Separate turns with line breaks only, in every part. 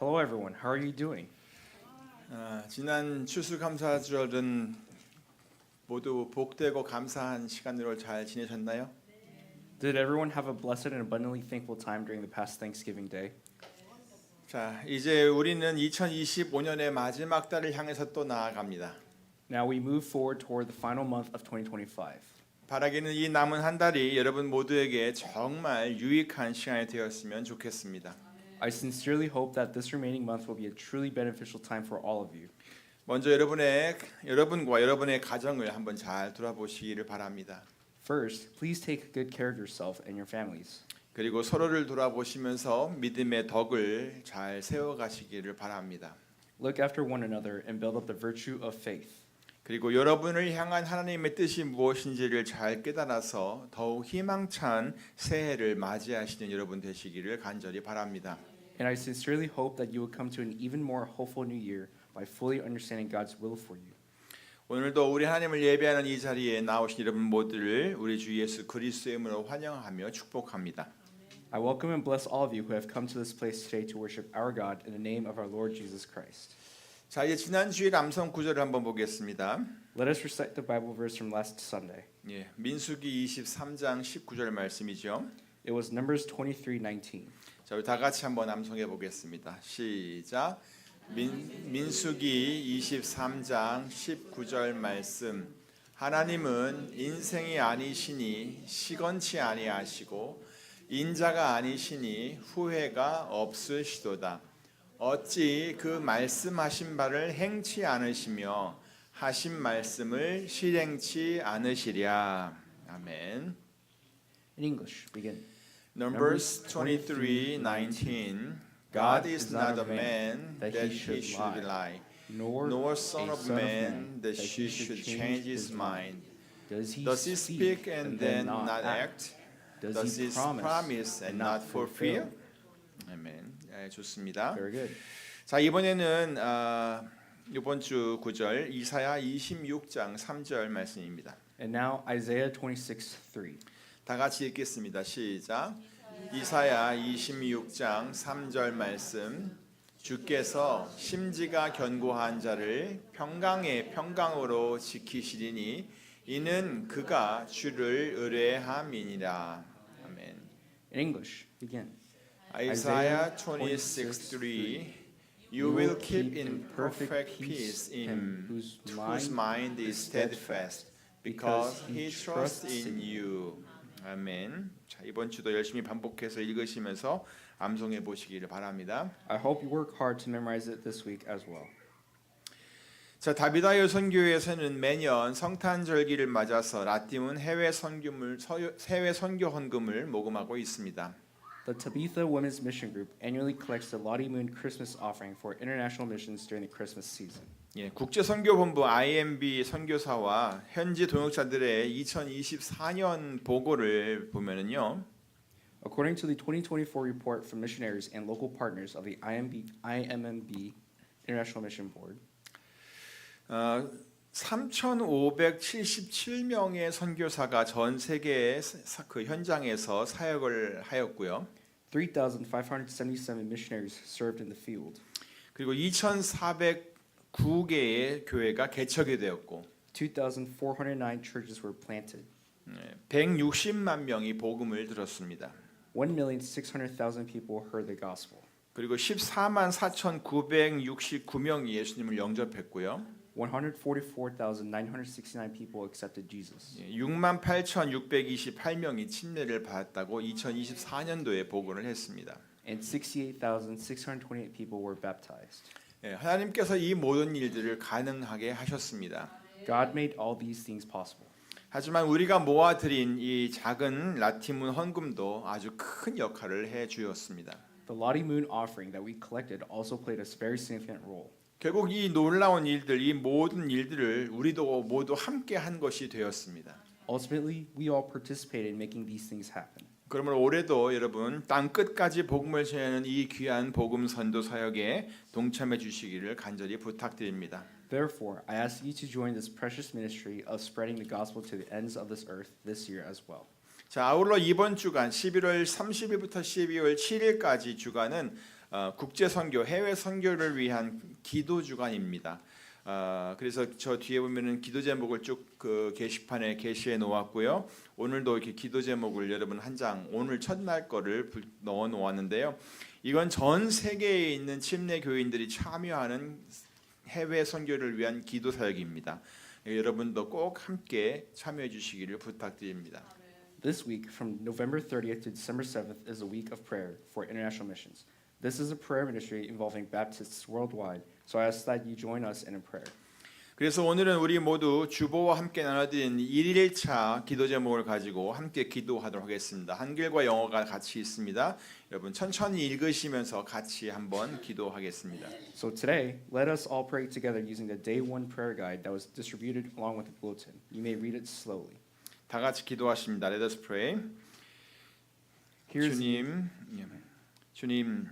Hello everyone, how are you doing?
지난 추수감사절은 모두 복되고 감사한 시간으로 잘 지내셨나요?
Did everyone have a blessed and abundantly thankful time during the past Thanksgiving Day?
자, 이제 우리는 2025년의 마지막 달을 향해서 또 나아갑니다.
Now we move forward toward the final month of 2025.
바라기는 이 남은 한 달이 여러분 모두에게 정말 유익한 시간이 되었으면 좋겠습니다.
I sincerely hope that this remaining month will be a truly beneficial time for all of you.
먼저 여러분과 여러분의 가정을 한번 잘 돌아보시기를 바랍니다.
First, please take good care of yourself and your families.
그리고 서로를 돌아보시면서 믿음의 덕을 잘 세워가시기를 바랍니다.
Look after one another and build up the virtue of faith.
그리고 여러분을 향한 하나님의 뜻이 무엇인지를 잘 깨달아서 더욱 희망찬 새해를 맞이하시는 여러분 되시기를 간절히 바랍니다.
And I sincerely hope that you will come to an even more hopeful new year by fully understanding God's will for you.
오늘도 우리 하나님을 예배하는 이 자리에 나오신 여러분 모두를 우리 주 예수 그리스도의 이름으로 환영하며 축복합니다.
I welcome and bless all of you who have come to this place today to worship our God in the name of our Lord Jesus Christ.
자, 이제 지난 주일 암송 구절을 한번 보겠습니다.
Let us recite the Bible verse from last Sunday.
예, 민수기 23장 19절 말씀이죠.
It was Numbers 23:19.
자, 우리 다 같이 한번 암송해 보겠습니다. 시작. 민수기 23장 19절 말씀. 하나님은 인생이 아니시니 시건치 아니하시고 인자가 아니시니 후회가 없으시도다. 어찌 그 말씀하신 바를 행치 않으시며 하신 말씀을 실행치 않으시랴. 아멘.
In English, begin.
Numbers 23:19. God is not a man that he should lie, nor son of man that he should change his mind. Does he speak and then not act? Does he promise and not fulfill? 아멘. 네, 좋습니다.
Very good.
자, 이번에는 이번 주 구절 이사야 26장 3절 말씀입니다.
And now Isaiah 26:3.
다 같이 읽겠습니다. 시작. 이사야 26장 3절 말씀. 주께서 심지가 견고한 자를 평강의 평강으로 지키시리니 이는 그가 주를 의뢰함이니라. 아멘.
In English, begin.
Isaiah 26:3. You will keep in perfect peace him whose mind is steadfast, because he trusts in you. 아멘. 자, 이번 주도 열심히 반복해서 읽으시면서 암송해 보시기를 바랍니다.
I hope you work hard to memorize it this week as well.
자, 다비다요 선교회에서는 매년 성탄절기를 맞아서 라띠문 해외 선교 헌금을 모금하고 있습니다.
The Tabitha Women's Mission Group annually collects the Lottie Moon Christmas offering for international missions during the Christmas season.
예, 국제선교본부 IMB 선교사와 현지 동역자들의 2024년 보고를 보면은요.
According to the 2024 report from missionaries and local partners of the IMMB International Mission Board, 3,577명의 선교사가 전 세계 그 현장에서 사역을 하였고요. 3,577 missionaries served in the field.
그리고 2,409개의 교회가 개척이 되었고
2,409 churches were planted.
160만 명이 복음을 들었습니다.
1,600,000 people heard the gospel.
그리고 14만 4,969명이 예수님을 영접했고요.
144,969 people accepted Jesus.
6만 8,628명이 침례를 받았다고 2024년도에 보고를 했습니다.
And 68,628 people were baptized.
하나님께서 이 모든 일들을 가능하게 하셨습니다.
God made all these things possible.
하지만 우리가 모아드린 이 작은 라티문 헌금도 아주 큰 역할을 해 주었습니다.
The Lottie Moon offering that we collected also played a very significant role.
결국 이 놀라운 일들, 이 모든 일들을 우리도 모두 함께 한 것이 되었습니다.
Ultimately, we all participated in making these things happen.
그러므로 올해도 여러분 땅 끝까지 복음을 전하는 이 귀한 복음 선도 사역에 동참해 주시기를 간절히 부탁드립니다.
Therefore, I ask you to join this precious ministry of spreading the gospel to the ends of this earth this year as well.
자, 아울러 이번 주간 11월 30일부터 12월 7일까지 주간은
국제 선교, 해외 선교를 위한 기도 주간입니다. 그래서 저 뒤에 보면은 기도 제목을 쭉 그 게시판에 게시해 놓았고요. 오늘도 이렇게 기도 제목을 여러분 한 장 오늘 첫날 거를 넣어 놓았는데요. 이건 전 세계에 있는 침례 교인들이 참여하는 해외 선교를 위한 기도 사역입니다. 여러분도 꼭 함께 참여해 주시기를 부탁드립니다.
This week, from November 30th to December 7th, is a week of prayer for international missions. This is a prayer ministry involving Baptists worldwide, so I ask that you join us in a prayer.
그래서 오늘은 우리 모두 주보와 함께 나눠드린 1일차 기도 제목을 가지고 함께 기도하도록 하겠습니다. 한글과 영어가 같이 있습니다. 여러분 천천히 읽으시면서 같이 한번 기도하겠습니다.
So today, let us all pray together using the Day 1 prayer guide that was distributed along with the bulletin. You may read it slowly.
다 같이 기도하십니다. Let us pray. 주님,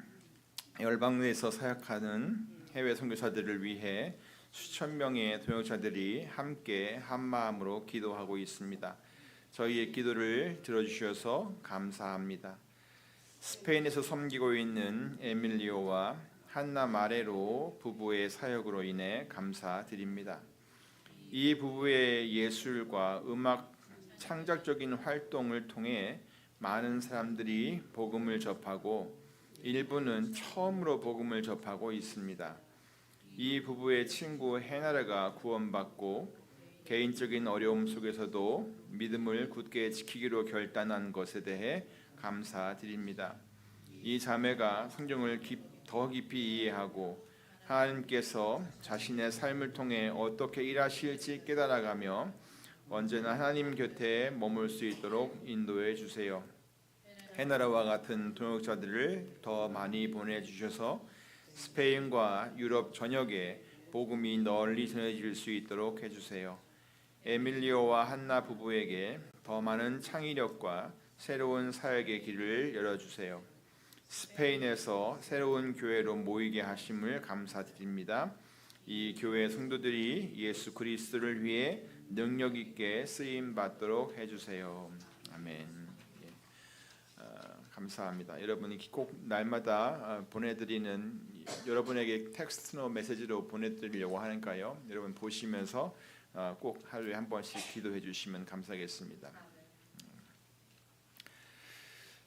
열방에서 사역하는 해외 선교사들을 위해 수천 명의 동역자들이 함께 한 마음으로 기도하고 있습니다. 저희의 기도를 들어주셔서 감사합니다. 스페인에서 섬기고 있는 에밀리오와 한나 마레로 부부의 사역으로 인해 감사드립니다. 이 부부의 예술과 음악 창작적인 활동을 통해 많은 사람들이 복음을 접하고 일부는 처음으로 복음을 접하고 있습니다. 이 부부의 친구 헤나르가 구원받고 개인적인 어려움 속에서도 믿음을 굳게 지키기로 결단한 것에 대해 감사드립니다. 이 자매가 성경을 더 깊이 이해하고 하나님께서 자신의 삶을 통해 어떻게 일하실지 깨달아가며 언제나 하나님 곁에 머물 수 있도록 인도해 주세요. 헤나라와 같은 동역자들을 더 많이 보내주셔서 스페인과 유럽 전역에 복음이 널리 전해질 수 있도록 해주세요. 에밀리오와 한나 부부에게 더 많은 창의력과 새로운 사역의 길을 열어주세요. 스페인에서 새로운 교회로 모이게 하심을 감사드립니다. 이 교회 성도들이 예수 그리스도를 위해 능력 있게 쓰임 받도록 해주세요. 아멘. 감사합니다. 여러분이 꼭 날마다 보내드리는 여러분에게 텍스트로 메시지로 보내드리려고 하니까요. 여러분 보시면서 꼭 하루에 한 번씩 기도해 주시면 감사하겠습니다.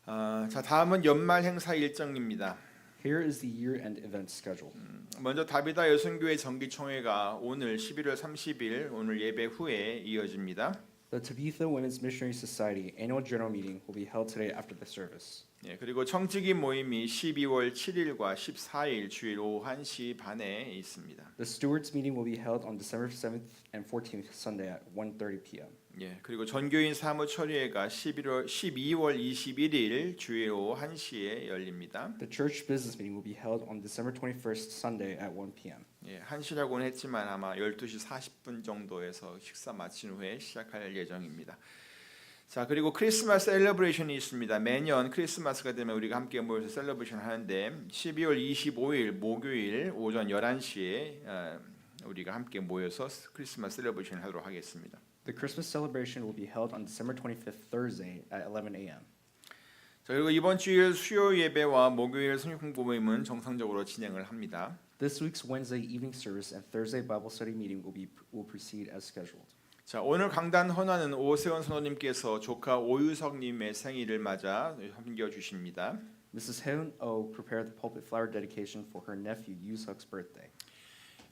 자, 다음은 연말 행사 일정입니다.
Here is the year-end event schedule.
먼저 다비다 여성교회 정기총회가 오늘 11월 30일 오늘 예배 후에 이어집니다.
The Tabitha Women's Missionary Society annual general meeting will be held today after the service.
예, 그리고 청지기 모임이 12월 7일과 14일 주일 오후 1시 반에 있습니다.
The stewards meeting will be held on December 7th and 14th Sunday at 1:30 p.m.
예, 그리고 전교인 사무처리회가 12월 21일 주일 오후 1시에 열립니다.
The church business meeting will be held on December 21st Sunday at 1 p.m.
예, 1시라고는 했지만 아마 12시 40분 정도에서 식사 마친 후에 시작할 예정입니다. 자, 그리고 크리스마스 셀러브레이션이 있습니다. 매년 크리스마스가 되면 우리가 함께 모여서 셀러브레이션 하는데 12월 25일 목요일 오전 11시에 우리가 함께 모여서 크리스마스 셀러브레이션 하도록 하겠습니다.
The Christmas celebration will be held on December 25th Thursday at 11 a.m.
자, 그리고 이번 주일 수요 예배와 목요일 성경 공부 모임은 정상적으로 진행을 합니다.
This week's Wednesday evening service and Thursday Bible study meeting will proceed as scheduled.
자, 오늘 강단 헌화는 오세원 선호님께서 조카 오유석님의 생일을 맞아 섬겨 주십니다.
Mrs. Heun Oh prepared the pulpit flower dedication for her nephew Yusuk's birthday.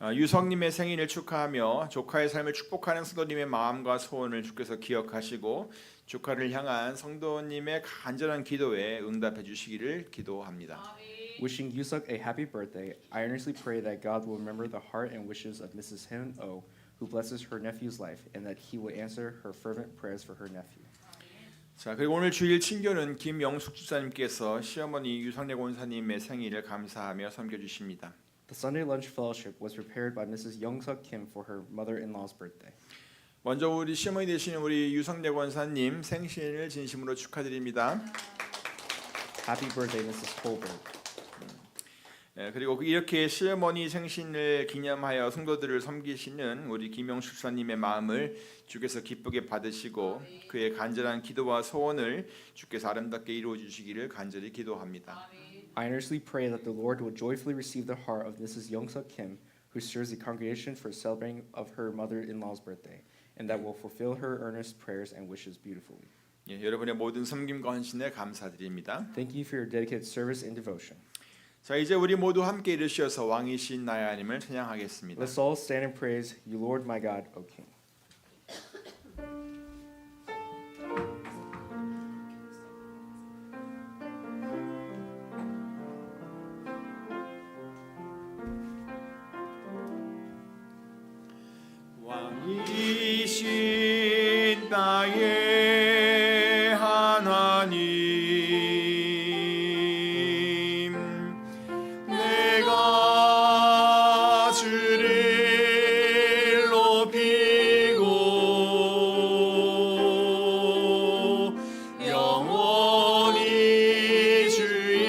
유석님의 생일을 축하하며 조카의 삶을 축복하는 성도님의 마음과 소원을 주께서 기억하시고 조카를 향한 성도님의 간절한 기도에 응답해 주시기를 기도합니다.
Wishing Yusuk a happy birthday, I earnestly pray that God will remember the heart and wishes of Mrs. Heun Oh, who blesses her nephew's life, and that He will answer her fervent prayers for her nephew.
자, 그리고 오늘 주일 친교는 김영숙 집사님께서 시어머니 유상래 권사님의 생일을 감사하며 섬겨 주십니다.
The Sunday lunch fellowship was prepared by Mrs. Young-suk Kim for her mother-in-law's birthday.
먼저 우리 시어머니 되시는 우리 유상래 권사님 생신을 진심으로 축하드립니다.
Happy birthday, Mrs. Holberg.
그리고 이렇게 시어머니 생신을 기념하여 성도들을 섬기시는 우리 김영숙 집사님의 마음을 주께서 기쁘게 받으시고 그의 간절한 기도와 소원을 주께서 아름답게 이루어 주시기를 간절히 기도합니다.
I earnestly pray that the Lord will joyfully receive the heart of Mrs. Youngsuk Kim, who serves the congregation for celebrating of her mother-in-law's birthday, and that will fulfill her earnest prayers and wishes beautifully.
예, 여러분의 모든 섬김과 헌신에 감사드립니다.
Thank you for your dedicated service and devotion.
자, 이제 우리 모두 함께 일으키셔서 왕이신 나의 하나님을 찬양하겠습니다.
Let's all stand and praise you, Lord my God, O King.
왕이신 나의 하나님, 내가 주를 높이고 영원히 주의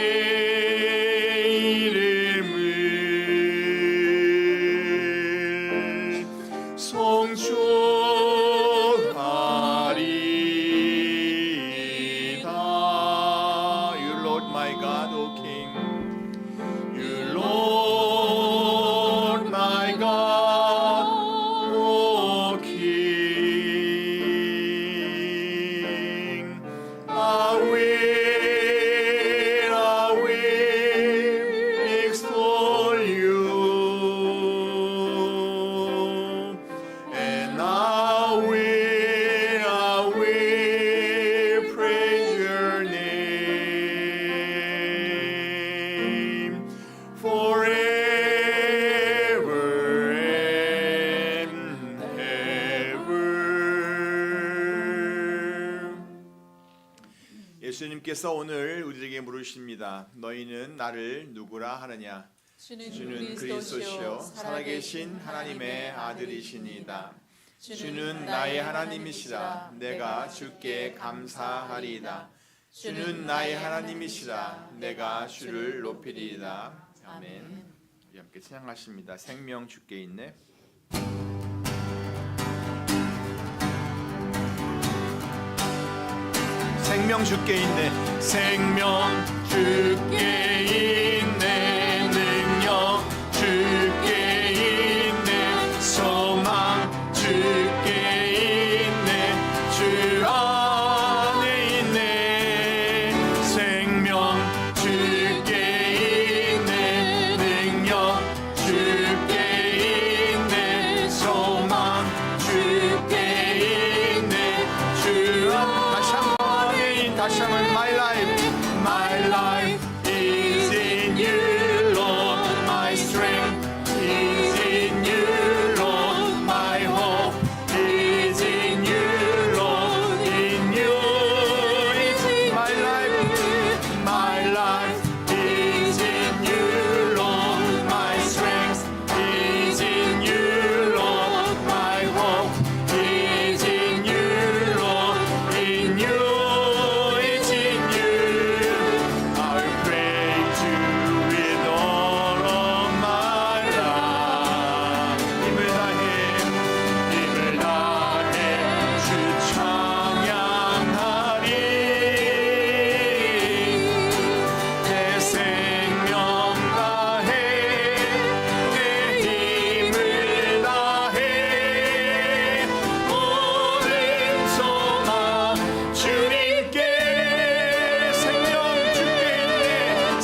이름을 송축하리이다. You Lord my God, O King. You Lord my God, O King. I will extol you. And I will praise your name forever and ever. 예수님께서 오늘 우리에게 물으십니다. 너희는 나를 누구라 하느냐? 주는 그리스도시요 살아계신 하나님의 아들이시니이다. 주는 나의 하나님이시라. 내가 주께 감사하리이다. 주는 나의 하나님이시라. 내가 주를 높이리이다. 아멘. 우리 함께 찬양하십니다. 생명 주께 있네. 생명 주께 있네. 생명 주께 있네. 능력 주께 있네. 소망 주께 있네. 주 안에 있네. 생명 주께 있네. 능력 주께 있네. 소망 주께 있네. 주 안에 다시 한번 my life is in you, Lord. My strength is in you, Lord. My hope is in you, Lord. In you is my life. My life is in you, Lord. My strength is in you, Lord. My hope is in you, Lord. In you.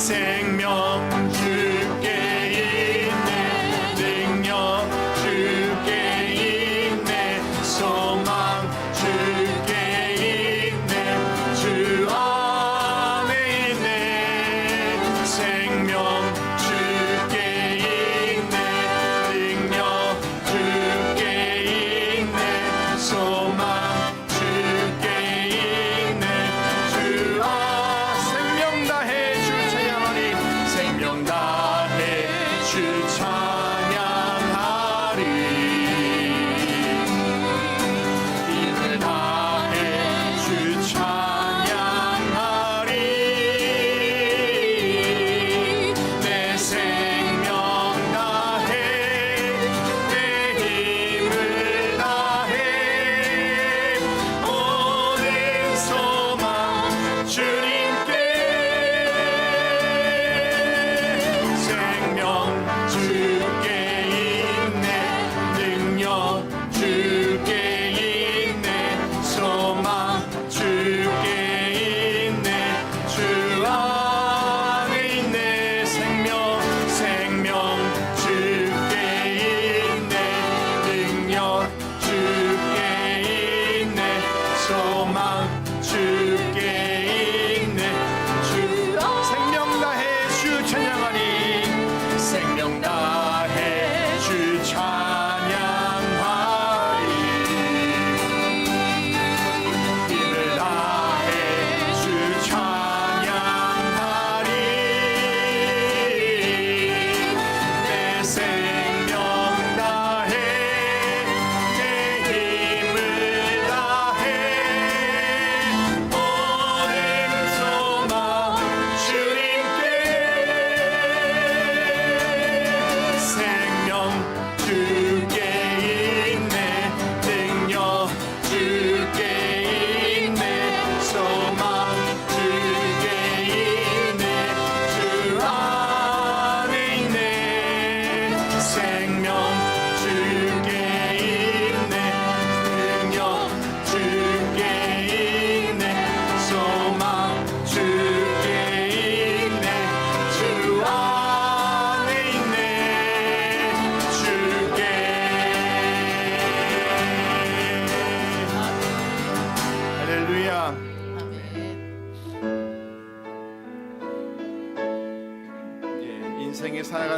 생명 주께 있네. 능력 주께 있네. 소망 주께 있네. 주 안에 있네. 생명 주께 있네. 능력 주께 있네. 소망 주께 있네. 주 생명 다해 주 찬양하리. 생명 다해 주 찬양하리. 힘을 다해 주 찬양하리. 내 생명 다해 내 힘을 다해 모든 소망 주님께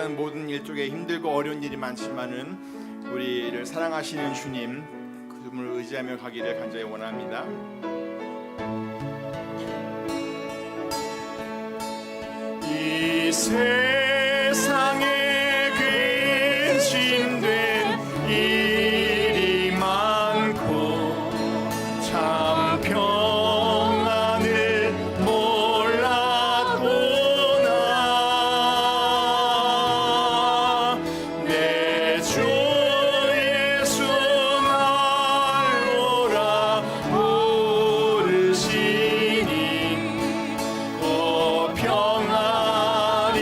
살아가는 모든 일 쪽에 힘들고 어려운 일이 많지만은 우리를 사랑하시는 주님 그분을 의지하며 가기를 간절히 원합니다. 이 세상에 근심된 일이 많고 참 평안을 몰랐구나. 내 주 예수 날로라 부르시니 그 평안이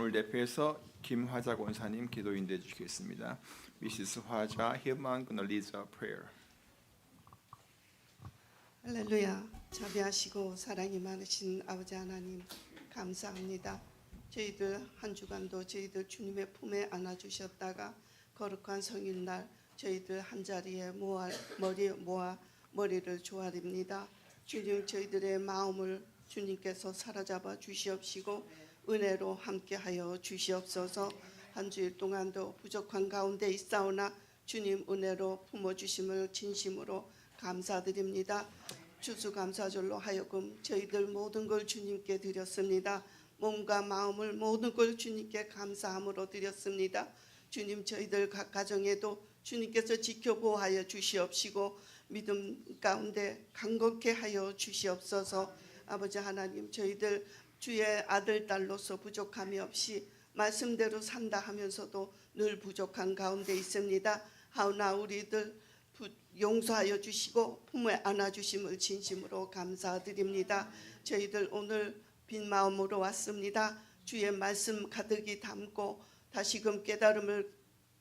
오늘 대표해서 김화자 권사님 기도 인도해 주시겠습니다. Mrs. 화자, Hillman gonna lead a prayer.
할렐루야. 자비하시고 사랑이 많으신 아버지 하나님 감사합니다. 저희들 한 주간도 저희들 주님의 품에 안아주셨다가 거룩한 성일날 저희들 한 자리에 모아 머리를 조아립니다. 주님 저희들의 마음을 주님께서 사로잡아 주시옵시고 은혜로 함께하여 주시옵소서. 한 주일 동안도 부족한 가운데 있사오나 주님 은혜로 품어주심을 진심으로 감사드립니다. 추수감사절로 하여금 저희들 모든 걸 주님께 드렸습니다. 몸과 마음을 모든 걸 주님께 감사함으로 드렸습니다. 주님 저희들 각 가정에도 주님께서 지켜보호하여 주시옵시고 믿음 가운데 강건케 하여 주시옵소서. 아버지 하나님 저희들 주의 아들 딸로서 부족함이 없이 말씀대로 산다 하면서도 늘 부족한 가운데 있습니다. 하오나 우리들 용서하여 주시고 품에 안아주심을 진심으로 감사드립니다. 저희들 오늘 빈 마음으로 왔습니다. 주의 말씀 가득히 담고 다시금 깨달음을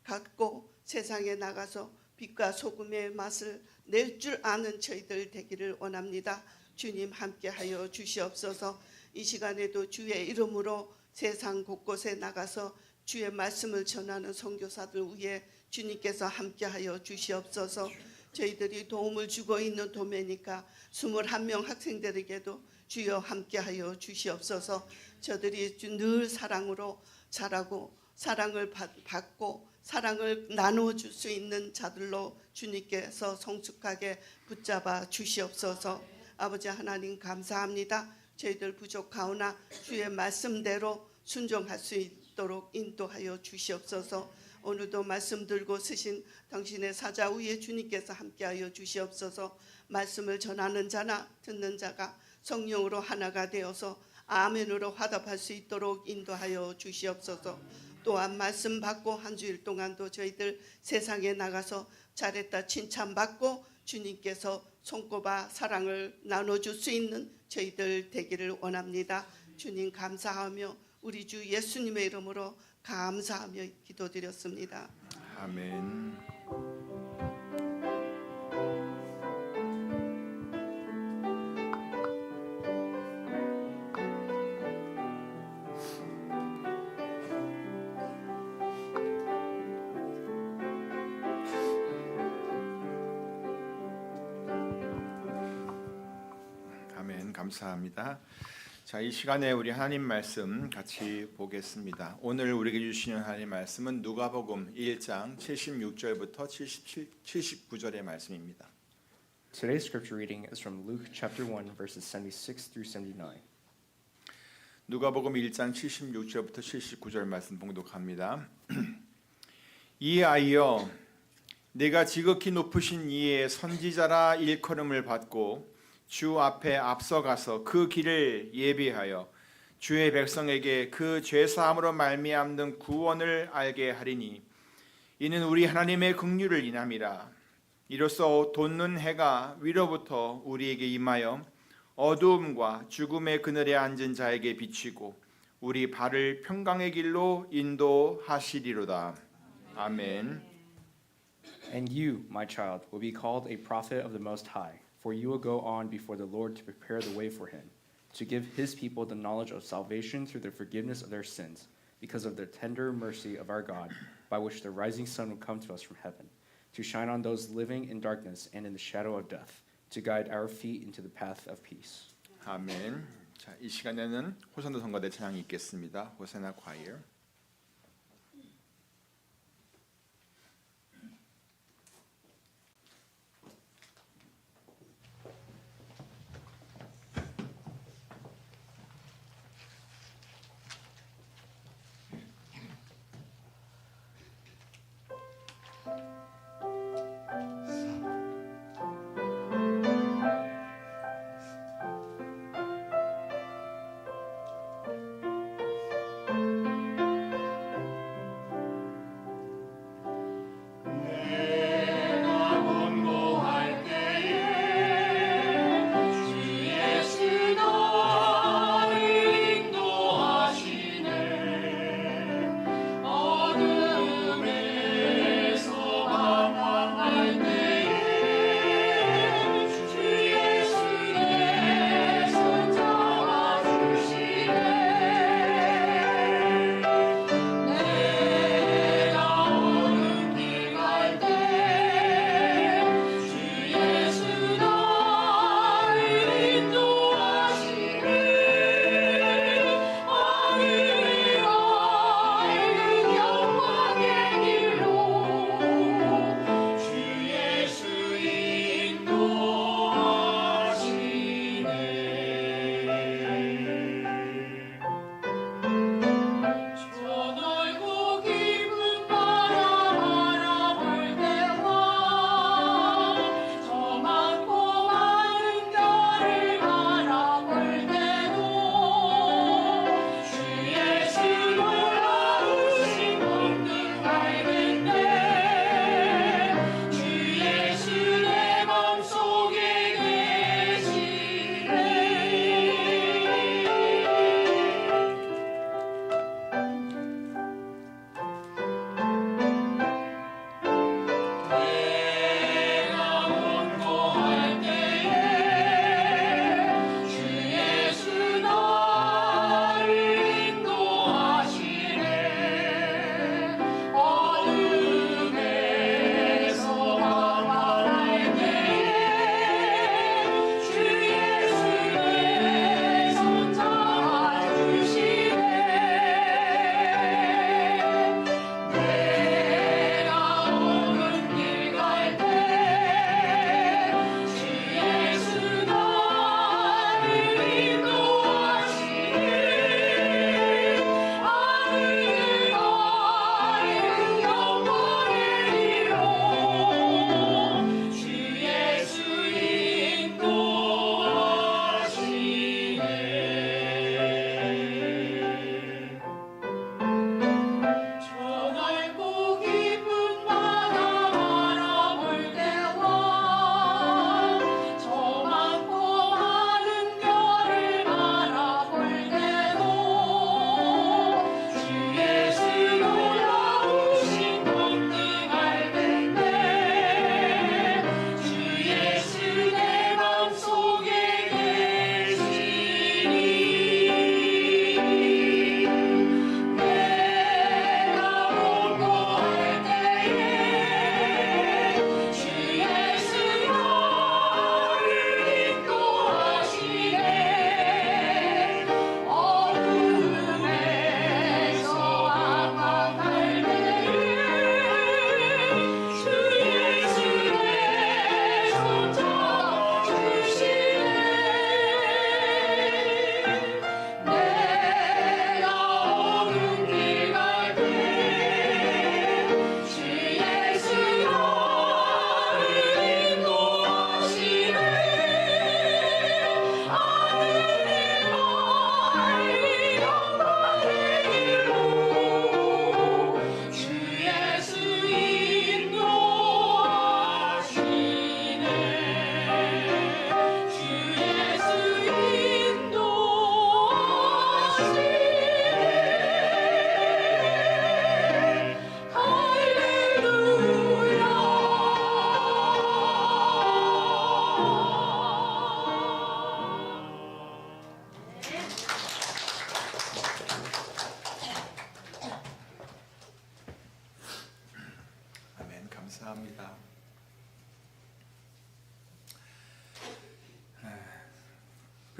갖고 세상에 나가서 빛과 소금의 맛을 낼 줄 아는 저희들 되기를 원합니다. 주님 함께하여 주시옵소서. 이 시간에도 주의 이름으로 세상 곳곳에 나가서 주의 말씀을 전하는 선교사들 위해 주님께서 함께하여 주시옵소서. 저희들이 도움을 주고 있는 도매니까 21명 학생들에게도 주여 함께하여 주시옵소서. 저들이 늘 사랑으로 자라고 사랑을 받고 사랑을 나눠줄 수 있는 자들로 주님께서 성숙하게 붙잡아 주시옵소서. 아버지 하나님 감사합니다. 저희들 부족하오나 주의 말씀대로 순종할 수 있도록 인도하여 주시옵소서. 오늘도 말씀 들고 쓰신 당신의 사자 위에 주님께서 함께하여 주시옵소서. 말씀을 전하는 자나 듣는 자가 성령으로 하나가 되어서 아멘으로 화답할 수 있도록 인도하여 주시옵소서. 또한 말씀 받고 한 주일 동안도 저희들 세상에 나가서 잘했다 칭찬받고 주님께서 손꼽아 사랑을 나눠줄 수 있는 저희들 되기를 원합니다. 주님 감사하며 우리 주 예수님의 이름으로 감사하며 기도드렸습니다.
아멘. 아멘. 감사합니다. 자, 이 시간에 우리 하나님 말씀 같이 보겠습니다. 오늘 우리에게 주시는 하나님 말씀은 누가복음 1장 76절부터 79절의 말씀입니다.
Today's scripture reading is from Luke chapter 1 verses 76 through 79.
누가복음 1장 76절부터 79절 말씀 봉독합니다. 이하여 내가 지극히 높으신 이의 선지자라 일컬음을 받고 주 앞에 앞서가서 그 길을 예비하여 주의 백성에게 그 죄사함으로 말미암는 구원을 알게 하리니 이는 우리 하나님의 긍휼을 인함이라. 이로써 돋는 해가 위로부터 우리에게 임하여 어두움과 죽음의 그늘에 앉은 자에게 비치고 우리 발을 평강의 길로 인도하시리로다. 아멘.
And you, my child, will be called a prophet of the Most High, for you will go on before the Lord to prepare the way for him, to give his people the knowledge of salvation through the forgiveness of their sins, because of the tender mercy of our God, by which the rising sun will come to us from heaven, to shine on those living in darkness and in the shadow of death, to guide our feet into the path of peace.
아멘. 자, 이 시간에는 호산도 성가대 찬양이 있겠습니다. 호산나 과이어.
주의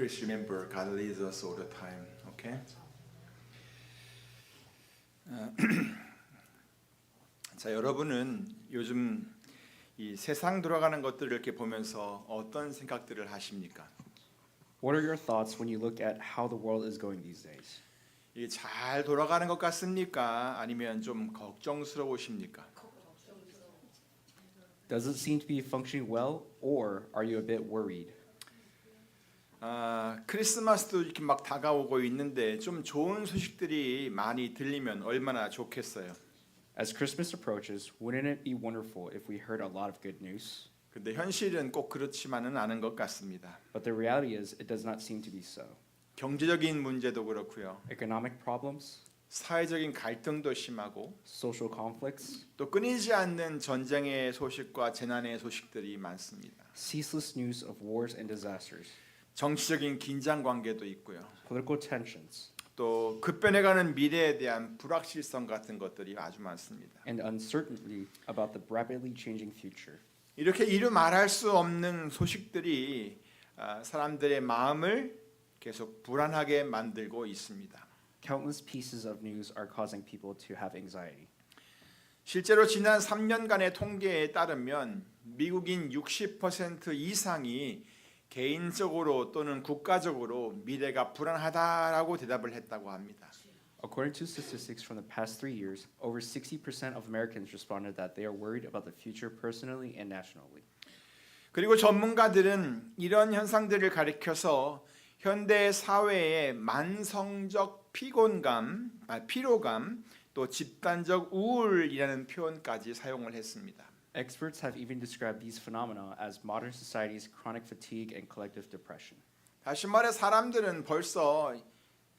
Please remember, God leads us all the time. Okay? 자, 여러분은 요즘 이 세상 돌아가는 것들을 이렇게 보면서 어떤 생각들을 하십니까?
What are your thoughts when you look at how the world is going these days?
이게 잘 돌아가는 것 같습니까? 아니면 좀 걱정스러우십니까?
Does it seem to be functioning well, or are you a bit worried?
크리스마스도 이렇게 막 다가오고 있는데 좀 좋은 소식들이 많이 들리면 얼마나 좋겠어요.
As Christmas approaches, wouldn't it be wonderful if we heard a lot of good news?
근데 현실은 꼭 그렇지만은 않은 것 같습니다.
But the reality is, it does not seem to be so.
경제적인 문제도 그렇고요.
Economic problems,
사회적인 갈등도 심하고
social conflicts,
또 끊이지 않는 전쟁의 소식과 재난의 소식들이 많습니다.
ceaseless news of wars and disasters,
정치적인 긴장 관계도 있고요.
political tensions,
또 급변해가는 미래에 대한 불확실성 같은 것들이 아주 많습니다.
and uncertainty about the rapidly changing future.
이렇게 이루 말할 수 없는 소식들이 사람들의 마음을 계속 불안하게 만들고 있습니다.
Countless pieces of news are causing people to have anxiety.
실제로 지난 3년간의 통계에 따르면 미국인 60% 이상이 개인적으로 또는 국가적으로 미래가 불안하다라고 대답을 했다고 합니다.
According to statistics from the past 3 years, over 60% of Americans responded that they are worried about the future personally and nationally.
그리고 전문가들은 이런 현상들을 가리켜서 현대 사회의 만성적 피로감, 또 집단적 우울이라는 표현까지 사용을 했습니다.
Experts have even described these phenomena as modern society's chronic fatigue and collective depression.
다시 말해 사람들은 벌써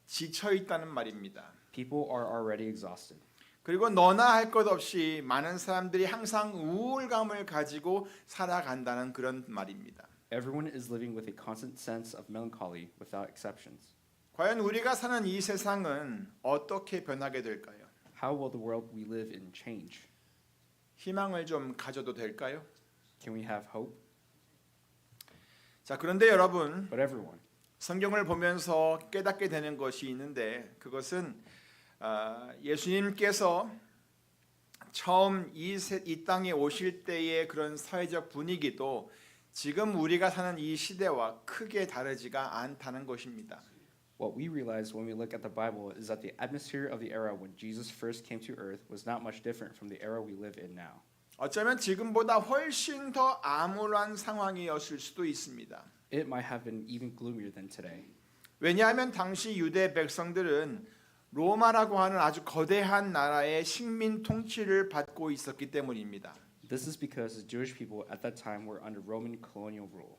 지쳐 있다는 말입니다.
People are already exhausted.
그리고 너나 할 것 없이 많은 사람들이 항상 우울감을 가지고 살아간다는 그런 말입니다.
Everyone is living with a constant sense of melancholy without exceptions.
과연 우리가 사는 이 세상은 어떻게 변하게 될까요?
How will the world we live in change?
희망을 좀 가져도 될까요?
Can we have hope?
자, 그런데 여러분,
But everyone,
성경을 보면서 깨닫게 되는 것이 있는데 그것은 예수님께서 처음 이 땅에 오실 때의 그런 사회적 분위기도 지금 우리가 사는 이 시대와 크게 다르지가 않다는 것입니다.
what we realize when we look at the Bible is that the atmosphere of the era when Jesus first came to earth was not much different from the era we live in now.
어쩌면 지금보다 훨씬 더 암울한 상황이었을 수도 있습니다.
It might have been even gloomier than today.
왜냐하면 당시 유대 백성들은 로마라고 하는 아주 거대한 나라의 식민 통치를 받고 있었기 때문입니다.
This is because the Jewish people at that time were under Roman colonial rule.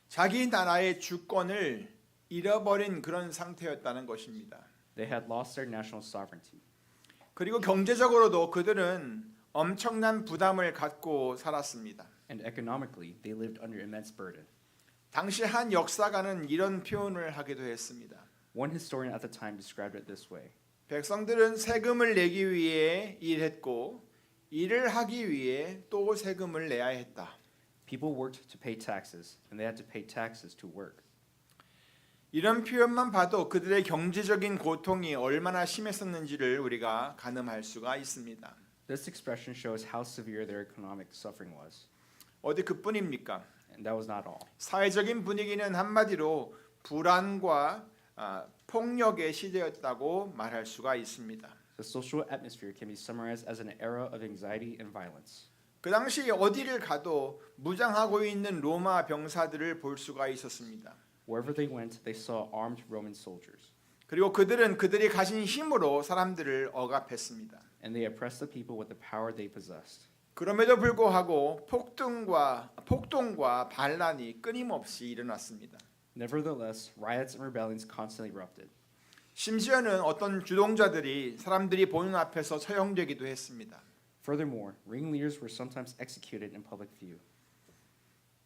자기 나라의 주권을 잃어버린 그런 상태였다는 것입니다.
They had lost their national sovereignty.
그리고 경제적으로도 그들은 엄청난 부담을 갖고 살았습니다.
And economically, they lived under immense burden.
당시 한 역사가는 이런 표현을 하기도 했습니다.
One historian at the time described it this way.
백성들은 세금을 내기 위해 일했고 일을 하기 위해 또 세금을 내야 했다.
People worked to pay taxes, and they had to pay taxes to work.
이런 표현만 봐도 그들의 경제적인 고통이 얼마나 심했었는지를 우리가 가늠할 수가 있습니다.
This expression shows how severe their economic suffering was.
어디 그뿐입니까?
And that was not all.
사회적인 분위기는 한마디로 불안과 폭력의 시대였다고 말할 수가 있습니다.
The social atmosphere can be summarized as an era of anxiety and violence.
그 당시 어디를 가도 무장하고 있는 로마 병사들을 볼 수가 있었습니다.
Wherever they went, they saw armed Roman soldiers.
그리고 그들은 그들이 가진 힘으로 사람들을 억압했습니다.
And they oppressed the people with the power they possessed.
그럼에도 불구하고 폭동과 반란이 끊임없이 일어났습니다.
Nevertheless, riots and rebellions constantly erupted.
심지어는 어떤 주동자들이 사람들이 보는 앞에서 처형되기도 했습니다.
Furthermore, ringleaders were sometimes executed in public view.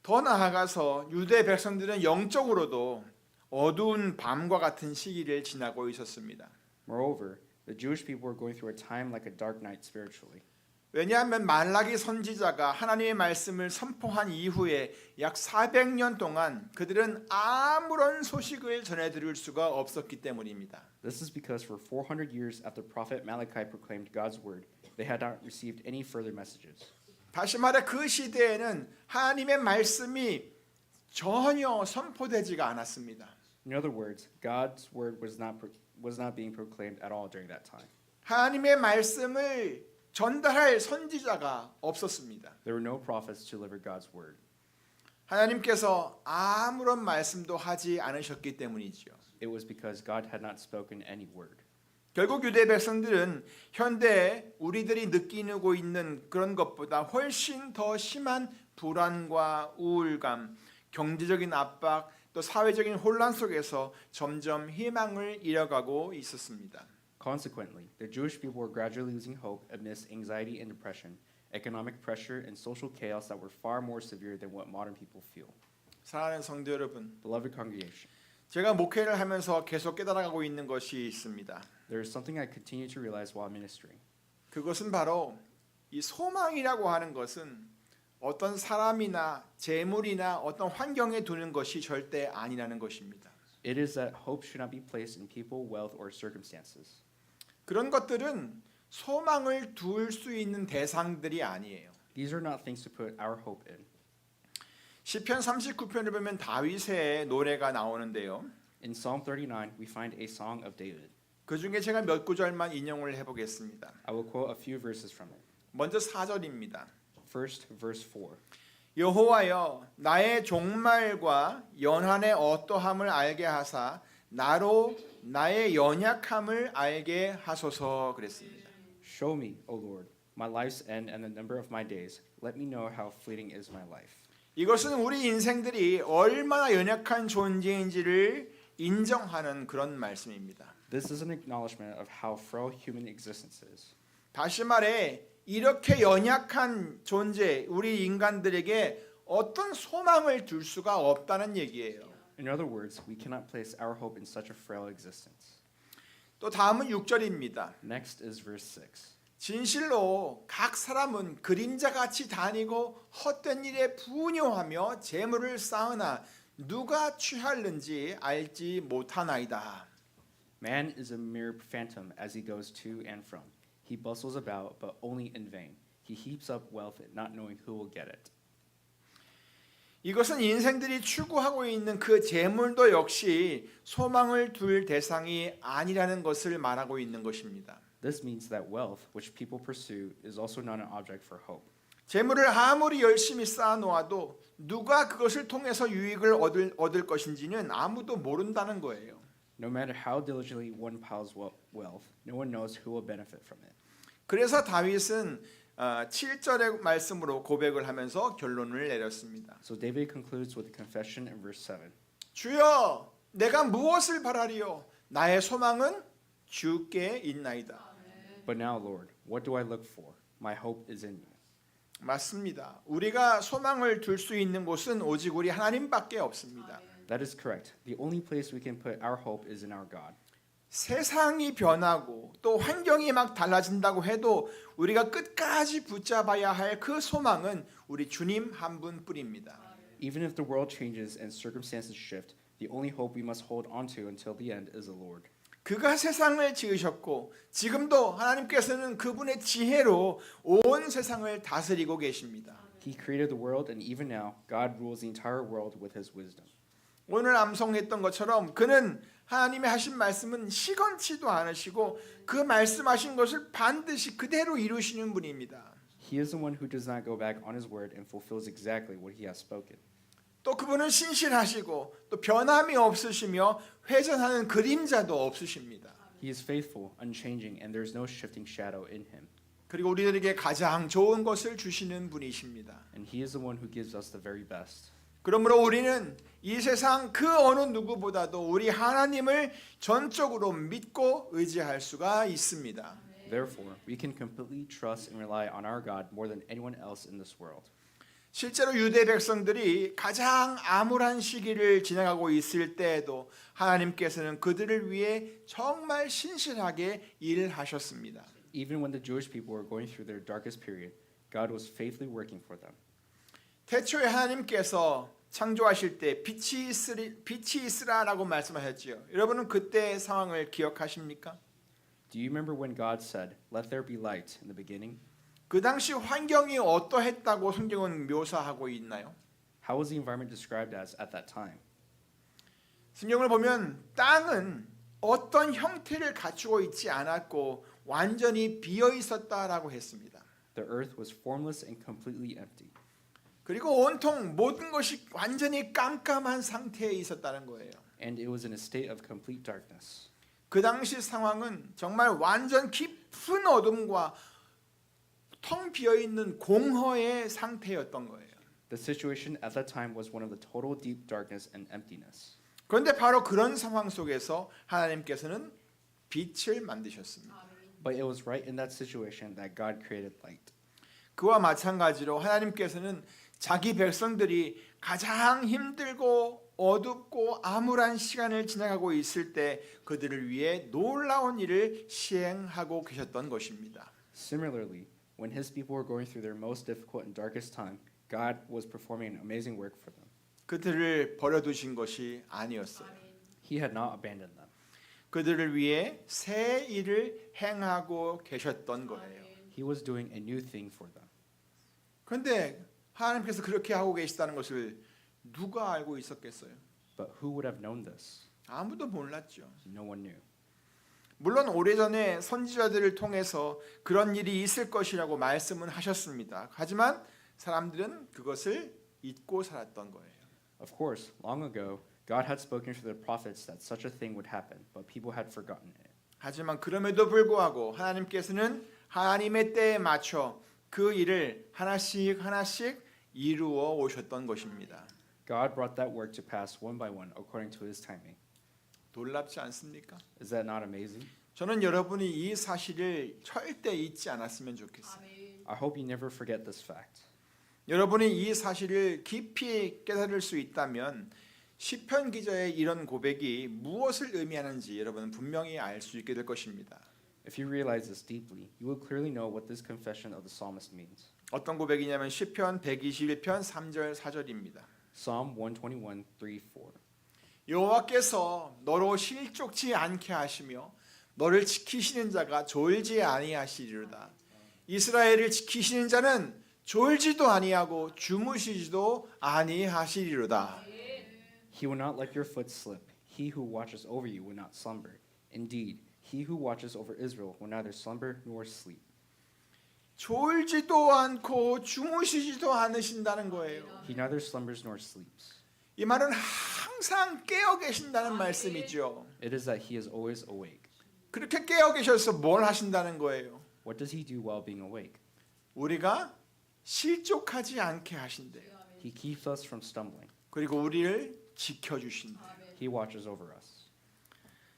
더 나아가서 유대 백성들은 영적으로도 어두운 밤과 같은 시기를 지나고 있었습니다.
Moreover, the Jewish people were going through a time like a dark night spiritually.
왜냐하면 말라기 선지자가 하나님의 말씀을 선포한 이후에 약 400년 동안 그들은 아무런 소식을 전해 들을 수가 없었기 때문입니다.
This is because for 400 years after prophet Malachi proclaimed God's word, they had not received any further messages.
다시 말해 그 시대에는 하나님의 말씀이 전혀 선포되지가 않았습니다.
In other words, God's word was not being proclaimed at all during that time.
하나님의 말씀을 전달할 선지자가 없었습니다.
There were no prophets to deliver God's word.
하나님께서 아무런 말씀도 하지 않으셨기 때문이지요.
It was because God had not spoken any word.
결국 유대 백성들은 현대 우리들이 느끼고 있는 그런 것보다 훨씬 더 심한 불안과 우울감, 경제적인 압박, 또 사회적인 혼란 속에서 점점 희망을 잃어가고 있었습니다.
Consequently, the Jewish people were gradually losing hope amidst anxiety and depression, economic pressure, and social chaos that were far more severe than what modern people feel.
사랑하는 성도 여러분,
Beloved congregation,
제가 목회를 하면서 계속 깨달아가고 있는 것이 있습니다.
there is something I continue to realize while ministering.
그것은 바로 이 소망이라고 하는 것은 어떤 사람이나 재물이나 어떤 환경에 두는 것이 절대 아니라는 것입니다.
It is that hope should not be placed in people, wealth, or circumstances.
그런 것들은 소망을 둘 수 있는 대상들이 아니에요.
These are not things to put our hope in.
시편 39편을 보면 다윗의 노래가 나오는데요.
In Psalm 39, we find a song of David.
그 중에 제가 몇 구절만 인용을 해보겠습니다.
I will quote a few verses from it.
먼저 4절입니다.
First, verse 4.
여호와여 나의 종말과 연한의 어떠함을 알게 하사 나로 나의 연약함을 알게 하소서 그랬습니다.
Show me, O Lord, my life's end and the number of my days. Let me know how fleeting is my life.
이것은 우리 인생들이 얼마나 연약한 존재인지를 인정하는 그런 말씀입니다.
This is an acknowledgement of how frail human existence is.
다시 말해 이렇게 연약한 존재 우리 인간들에게 어떤 소망을 둘 수가 없다는 얘기예요.
In other words, we cannot place our hope in such a frail existence.
또 다음은 6절입니다.
Next is verse 6.
진실로 각 사람은 그림자같이 다니고 헛된 일에 분요하며 재물을 쌓으나 누가 취할는지 알지 못하나이다.
Man is a mere phantom as he goes to and from. He bustles about, but only in vain. He heaps up wealth, not knowing who will get it.
이것은 인생들이 추구하고 있는 그 재물도 역시 소망을 둘 대상이 아니라는 것을 말하고 있는 것입니다.
This means that wealth, which people pursue, is also not an object for hope.
재물을 아무리 열심히 쌓아놓아도 누가 그것을 통해서 유익을 얻을 것인지는 아무도 모른다는 거예요.
No matter how diligently one piles wealth, no one knows who will benefit from it.
그래서 다윗은 7절의 말씀으로 고백을 하면서 결론을 내렸습니다.
So David concludes with a confession in verse 7.
주여, 내가 무엇을 바라리요? 나의 소망은 주께 있나이다.
But now, Lord, what do I look for? My hope is in you.
맞습니다. 우리가 소망을 둘 수 있는 곳은 오직 우리 하나님밖에 없습니다.
That is correct. The only place we can put our hope is in our God.
세상이 변하고 또 환경이 막 달라진다고 해도 우리가 끝까지 붙잡아야 할 그 소망은 우리 주님 한 분뿐입니다.
Even if the world changes and circumstances shift, the only hope we must hold onto until the end is the Lord.
그가 세상을 지으셨고 지금도 하나님께서는 그분의 지혜로 온 세상을 다스리고 계십니다.
He created the world, and even now, God rules the entire world with His wisdom.
오늘 암송했던 것처럼 그는 하나님의 하신 말씀은 시건치도 않으시고 그 말씀하신 것을 반드시 그대로 이루시는 분입니다.
He is the one who does not go back on His word and fulfills exactly what He has spoken.
또 그분은 신실하시고 또 변함이 없으시며 회전하는 그림자도 없으십니다.
He is faithful, unchanging, and there is no shifting shadow in Him.
그리고 우리들에게 가장 좋은 것을 주시는 분이십니다.
And He is the one who gives us the very best.
그러므로 우리는 이 세상 그 어느 누구보다도 우리 하나님을 전적으로 믿고 의지할 수가 있습니다.
Therefore, we can completely trust and rely on our God more than anyone else in this world.
실제로 유대 백성들이 가장 암울한 시기를 지나가고 있을 때에도 하나님께서는 그들을 위해 정말 신실하게 일하셨습니다.
Even when the Jewish people were going through their darkest period, God was faithfully working for them.
태초에 하나님께서 창조하실 때 빛이 있으라라고 말씀하셨지요. 여러분은 그때 상황을 기억하십니까?
Do you remember when God said, "Let there be light" in the beginning?
그 당시 환경이 어떠했다고 성경은 묘사하고 있나요?
How was the environment described as at that time?
성경을 보면 땅은 어떤 형태를 갖추고 있지 않았고 완전히 비어 있었다라고 했습니다.
The earth was formless and completely empty.
그리고 온통 모든 것이 완전히 깜깜한 상태에 있었다는 거예요.
And it was in a state of complete darkness.
그 당시 상황은 정말 완전 깊은 어둠과 텅 비어 있는 공허의 상태였던 거예요.
The situation at that time was one of the total deep darkness and emptiness.
그런데 바로 그런 상황 속에서 하나님께서는 빛을 만드셨습니다.
But it was right in that situation that God created light.
그와 마찬가지로 하나님께서는 자기 백성들이 가장 힘들고 어둡고 암울한 시간을 지나가고 있을 때 그들을 위해 놀라운 일을 시행하고 계셨던 것입니다.
Similarly, when his people were going through their most difficult and darkest time, God was performing an amazing work for them.
그들을 버려두신 것이 아니었어요.
He had not abandoned them.
그들을 위해 새 일을 행하고 계셨던 거예요.
He was doing a new thing for them.
그런데 하나님께서 그렇게 하고 계시다는 것을 누가 알고 있었겠어요?
But who would have known this?
아무도 몰랐죠.
No one knew.
물론 오래전에 선지자들을 통해서 그런 일이 있을 것이라고 말씀은 하셨습니다. 하지만 사람들은 그것을 잊고 살았던 거예요.
Of course, long ago, God had spoken through the prophets that such a thing would happen, but people had forgotten it.
하지만 그럼에도 불구하고 하나님께서는 하나님의 때에 맞춰 그 일을 하나씩 하나씩 이루어 오셨던 것입니다.
God brought that work to pass one by one according to his timing.
놀랍지 않습니까?
Is that not amazing?
저는 여러분이 이 사실을 절대 잊지 않았으면 좋겠어요.
I hope you never forget this fact.
여러분이 이 사실을 깊이 깨달을 수 있다면 시편 기자의 이런 고백이 무엇을 의미하는지 여러분은 분명히 알 수 있게 될 것입니다.
If you realize this deeply, you will clearly know what this confession of the psalmist means.
어떤 고백이냐면 시편 121편 3절 4절입니다.
Psalm 121, 3, 4.
여호와께서 너로 실족치 않게 하시며 너를 지키시는 자가 졸지 아니하시리로다. 이스라엘을 지키시는 자는 졸지도 아니하고 주무시지도 아니하시리로다.
He will not let your foot slip. He who watches over you will not slumber. Indeed, he who watches over Israel will neither slumber nor sleep.
졸지도 않고 주무시지도 않으신다는 거예요.
He neither slumbers nor sleeps.
이 말은 항상 깨어 계신다는 말씀이죠.
It is that he is always awake.
그렇게 깨어 계셔서 뭘 하신다는 거예요?
What does he do while being awake?
우리가 실족하지 않게 하신대요.
He keeps us from stumbling.
그리고 우리를 지켜주신대요.
He watches over us.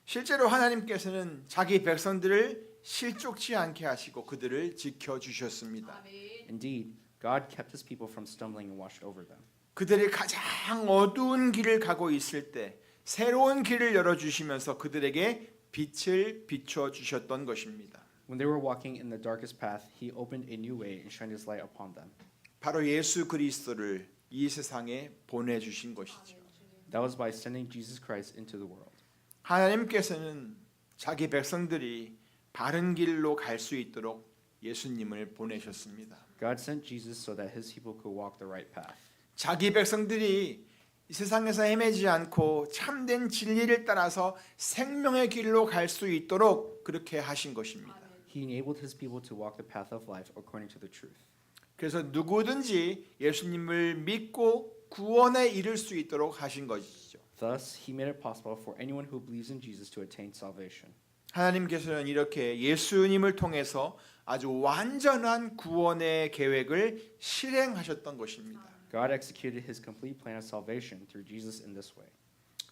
실제로 하나님께서는 자기 백성들을 실족치 않게 하시고 그들을 지켜주셨습니다.
Indeed, God kept his people from stumbling and watched over them.
그들이 가장 어두운 길을 가고 있을 때 새로운 길을 열어주시면서 그들에게 빛을 비춰주셨던 것입니다.
When they were walking in the darkest path, he opened a new way and shined his light upon them.
바로 예수 그리스도를 이 세상에 보내주신 것이죠.
That was by sending Jesus Christ into the world.
하나님께서는 자기 백성들이 바른 길로 갈 수 있도록 예수님을 보내셨습니다.
God sent Jesus so that his people could walk the right path.
자기 백성들이 이 세상에서 헤매지 않고 참된 진리를 따라서 생명의 길로 갈 수 있도록 그렇게 하신 것입니다.
He enabled his people to walk the path of life according to the truth.
그래서 누구든지 예수님을 믿고 구원에 이를 수 있도록 하신 것이죠.
Thus, he made it possible for anyone who believes in Jesus to attain salvation.
하나님께서는 이렇게 예수님을 통해서 아주 완전한 구원의 계획을 실행하셨던 것입니다.
God executed his complete plan of salvation through Jesus in this way.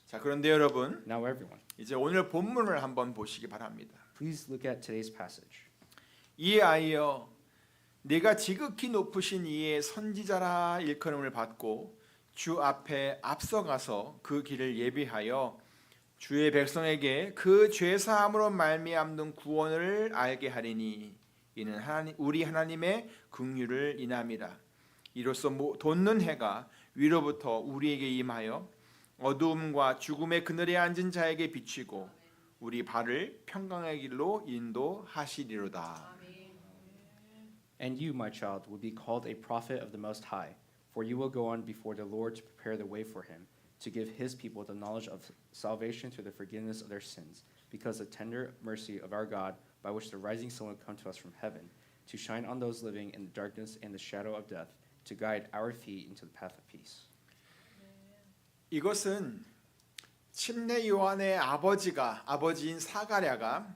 자, 그런데 여러분,
Now everyone,
이제 오늘 본문을 한번 보시기 바랍니다.
please look at today's passage.
이 아이여, 네가 지극히 높으신 이의 선지자라 일컬음을 받고 주 앞에 앞서가서 그 길을 예비하여 주의 백성에게 그 죄 사함으로 말미암는 구원을 알게 하리니 이는 우리 하나님의 긍휼을 인함이라. 이로써 돋는 해가 위로부터 우리에게 임하여 어두움과 죽음의 그늘에 앉은 자에게 비치고 우리 발을 평강의 길로 인도하시리로다.
And you, my child, will be called a prophet of the Most High, for you will go on before the Lord to prepare the way for him, to give his people the knowledge of salvation through the forgiveness of their sins, because the tender mercy of our God, by which the rising sun will come to us from heaven, to shine on those living in the darkness and the shadow of death, to guide our feet into the path of peace.
이것은 침례 요한의 아버지인 사가랴가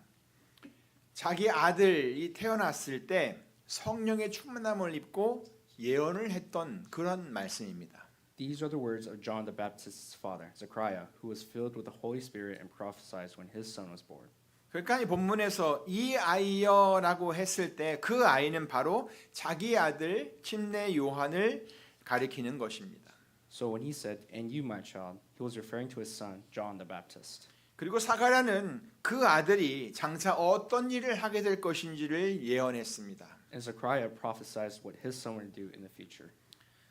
자기 아들이 태어났을 때 성령의 충만함을 입고 예언을 했던 그런 말씀입니다.
These are the words of John the Baptist's father, Zechariah, who was filled with the Holy Spirit and prophesied when his son was born.
그러니까 이 본문에서 이 아이여라고 했을 때 그 아이는 바로 자기 아들 침례 요한을 가리키는 것입니다.
So when he said, "And you, my child," he was referring to his son, John the Baptist.
그리고 사가랴는 그 아들이 장차 어떤 일을 하게 될 것인지를 예언했습니다.
And Zechariah prophesied what his son would do in the future.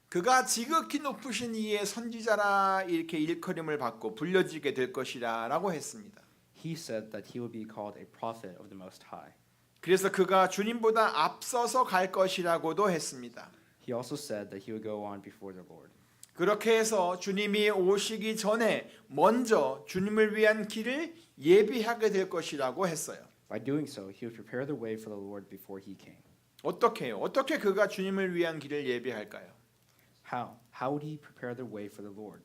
그가 지극히 높으신 이의 선지자라 이렇게 일컬음을 받고 불려지게 될 것이라라고 했습니다.
He said that he would be called a prophet of the Most High.
그래서 그가 주님보다 앞서서 갈 것이라고도 했습니다.
He also said that he would go on before the Lord.
그렇게 해서 주님이 오시기 전에 먼저 주님을 위한 길을 예비하게 될 것이라고 했어요.
By doing so, he would prepare the way for the Lord before he came.
어떻게요? 어떻게 그가 주님을 위한 길을 예비할까요?
How? How would he prepare the way for the Lord?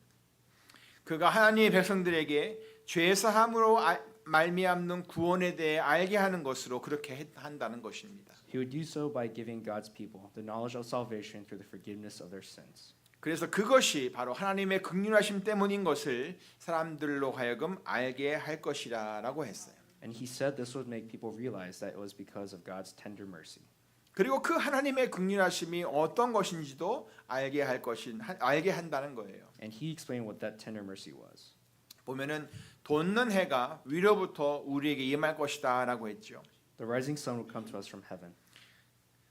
그가 하나님의 백성들에게 죄 사함으로 말미암는 구원에 대해 알게 하는 것으로 그렇게 한다는 것입니다.
He would do so by giving God's people the knowledge of salvation through the forgiveness of their sins.
그래서 그것이 바로 하나님의 긍휼하심 때문인 것을 사람들로 하여금 알게 할 것이라라고 했어요.
And he said this would make people realize that it was because of God's tender mercy.
그리고 그 하나님의 긍휼하심이 어떤 것인지도 알게 한다는 거예요.
And he explained what that tender mercy was.
보면은 돋는 해가 위로부터 우리에게 임할 것이다라고 했죠.
The rising sun will come to us from heaven.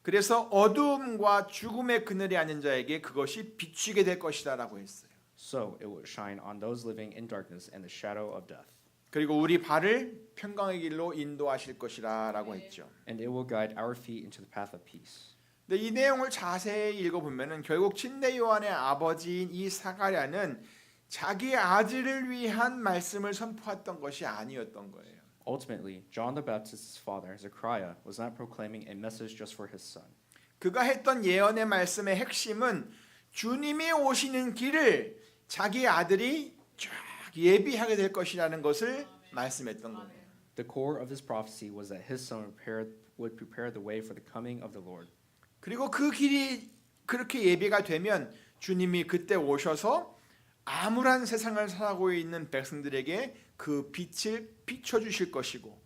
그래서 어두움과 죽음의 그늘에 앉은 자에게 그것이 비추게 될 것이다라고 했어요.
So it will shine on those living in darkness and the shadow of death.
그리고 우리 발을 평강의 길로 인도하실 것이라라고 했죠.
And it will guide our feet into the path of peace.
근데 이 내용을 자세히 읽어보면은 결국 침례 요한의 아버지인 이 사가랴는 자기 아들을 위한 말씀을 선포했던 것이 아니었던 거예요.
Ultimately, John the Baptist's father, Zechariah, was not proclaiming a message just for his son.
그가 했던 예언의 말씀의 핵심은 주님이 오시는 길을 자기 아들이 쫙 예비하게 될 것이라는 것을 말씀했던 거예요.
The core of his prophecy was that his son would prepare the way for the coming of the Lord.
그리고 그 길이 그렇게 예비가 되면 주님이 그때 오셔서 암울한 세상을 살아가고 있는 백성들에게 그 빛을 비춰주실 것이고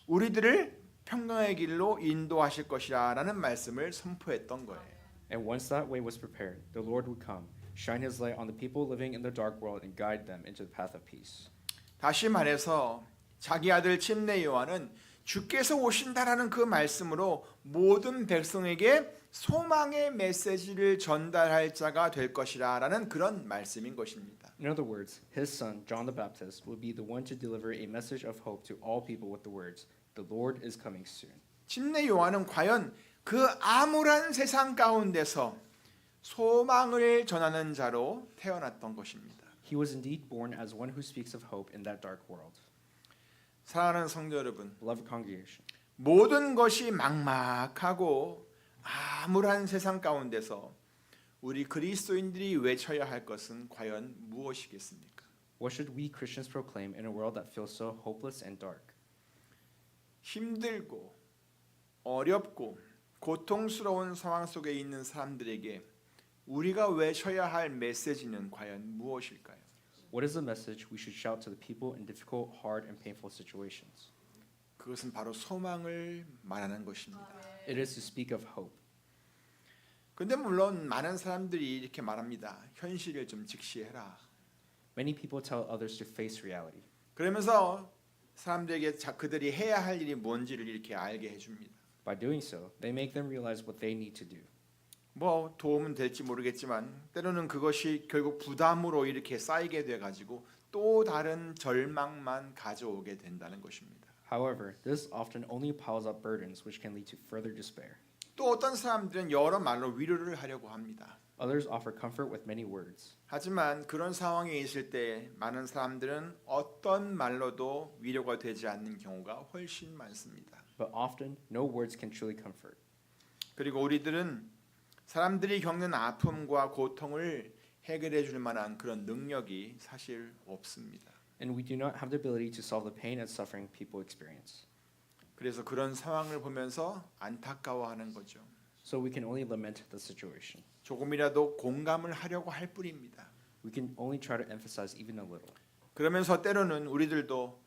우리들을 평강의 길로 인도하실 것이라는 말씀을 선포했던 거예요.
And once that way was prepared, the Lord would come, shine his light on the people living in the dark world and guide them into the path of peace.
다시 말해서 자기 아들 침례 요한은 주께서 오신다라는 그 말씀으로 모든 백성에게 소망의 메시지를 전달할 자가 될 것이라는 그런 말씀인 것입니다.
In other words, his son, John the Baptist, will be the one to deliver a message of hope to all people with the words, "The Lord is coming soon."
침례 요한은 과연 그 암울한 세상 가운데서 소망을 전하는 자로 태어났던 것입니다.
He was indeed born as one who speaks of hope in that dark world.
사랑하는 성도 여러분,
Beloved congregation,
모든 것이 막막하고 암울한 세상 가운데서 우리 그리스도인들이 외쳐야 할 것은 과연 무엇이겠습니까?
what should we Christians proclaim in a world that feels so hopeless and dark?
힘들고 어렵고 고통스러운 상황 속에 있는 사람들에게 우리가 외쳐야 할 메시지는 과연 무엇일까요?
What is the message we should shout to the people in difficult, hard, and painful situations?
그것은 바로 소망을 말하는 것입니다.
It is to speak of hope.
근데 물론 많은 사람들이 이렇게 말합니다. 현실을 좀 직시해라.
Many people tell others to face reality.
그러면서 사람들에게 그들이 해야 할 일이 뭔지를 이렇게 알게 해줍니다.
By doing so, they make them realize what they need to do.
뭐 도움은 될지 모르겠지만 때로는 그것이 결국 부담으로 이렇게 쌓이게 돼 가지고 또 다른 절망만 가져오게 된다는 것입니다.
However, this often only piles up burdens which can lead to further despair.
또 어떤 사람들은 여러 말로 위로를 하려고 합니다.
Others offer comfort with many words.
하지만 그런 상황에 있을 때 많은 사람들은 어떤 말로도 위로가 되지 않는 경우가 훨씬 많습니다.
But often, no words can truly comfort.
그리고 우리들은 사람들이 겪는 아픔과 고통을 해결해 줄 만한 그런 능력이 사실 없습니다.
And we do not have the ability to solve the pain and suffering people experience.
그래서 그런 상황을 보면서 안타까워하는 거죠.
So we can only lament the situation.
조금이라도 공감을 하려고 할 뿐입니다.
We can only try to emphasize even a little.
그러면서 때로는 우리들도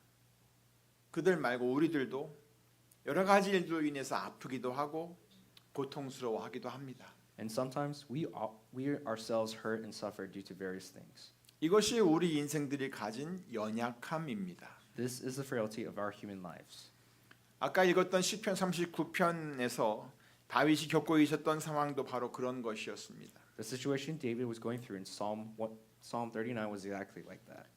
그들 말고 우리들도 여러 가지 일로 인해서 아프기도 하고 고통스러워하기도 합니다.
And sometimes we ourselves hurt and suffer due to various things.
이것이 우리 인생들이 가진 연약함입니다.
This is the frailty of our human lives.
아까 읽었던 시편 39편에서 다윗이 겪고 있었던 상황도 바로 그런 것이었습니다.
The situation David was going through in Psalm 39 was exactly like that.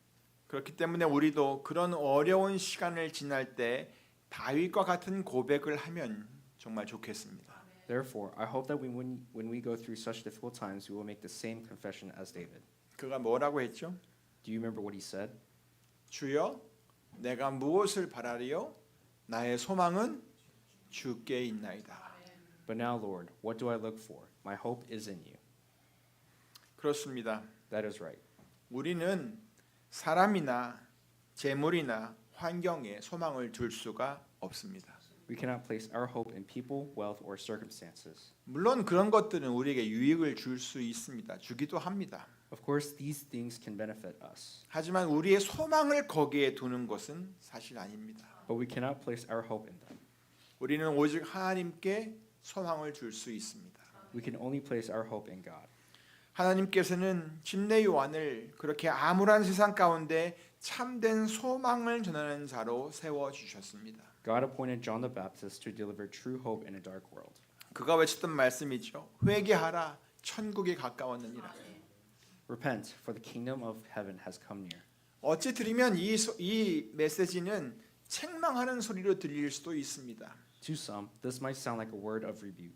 그렇기 때문에 우리도 그런 어려운 시간을 지날 때 다윗과 같은 고백을 하면 정말 좋겠습니다.
Therefore, I hope that when we go through such difficult times, we will make the same confession as David.
그가 뭐라고 했죠?
Do you remember what he said?
주여, 내가 무엇을 바라리요? 나의 소망은 주께 있나이다.
But now, Lord, what do I look for? My hope is in you.
그렇습니다.
That is right.
우리는 사람이나 재물이나 환경에 소망을 둘 수가 없습니다.
We cannot place our hope in people, wealth, or circumstances.
물론 그런 것들은 우리에게 유익을 줄 수 있습니다. 주기도 합니다.
Of course, these things can benefit us,
하지만 우리의 소망을 거기에 두는 것은 사실 아닙니다.
but we cannot place our hope in them.
우리는 오직 하나님께 소망을 줄 수 있습니다.
We can only place our hope in God.
하나님께서는 침례 요한을 그렇게 암울한 세상 가운데 참된 소망을 전하는 자로 세워 주셨습니다.
God appointed John the Baptist to deliver true hope in a dark world.
그가 외쳤던 말씀이죠. 회개하라, 천국이 가까웠느니라.
Repent, for the kingdom of heaven has come near.
어찌 들으면 이 메시지는 책망하는 소리로 들릴 수도 있습니다.
To some, this might sound like a word of rebuke.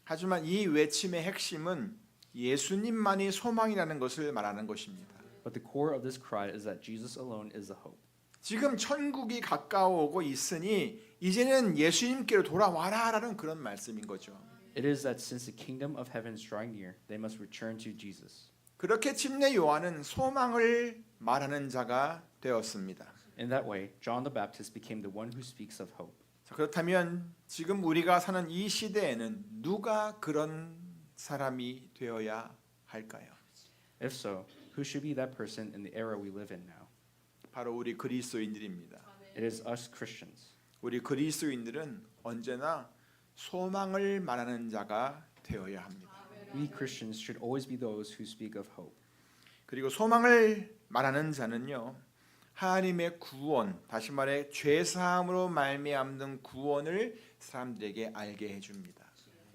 하지만 이 외침의 핵심은 예수님만이 소망이라는 것을 말하는 것입니다.
But the core of this cry is that Jesus alone is the hope.
지금 천국이 가까워오고 있으니 이제는 예수님께로 돌아와라라는 그런 말씀인 거죠.
It is that since the kingdom of heaven is drawing near, they must return to Jesus.
그렇게 침례 요한은 소망을 말하는 자가 되었습니다.
In that way, John the Baptist became the one who speaks of hope.
자, 그렇다면 지금 우리가 사는 이 시대에는 누가 그런 사람이 되어야 할까요?
If so, who should be that person in the era we live in now?
바로 우리 그리스도인들입니다.
It is us Christians.
우리 그리스도인들은 언제나 소망을 말하는 자가 되어야 합니다.
We Christians should always be those who speak of hope.
그리고 소망을 말하는 자는요. 하나님의 구원, 다시 말해 죄 사함으로 말미암는 구원을 사람들에게 알게 해 줍니다.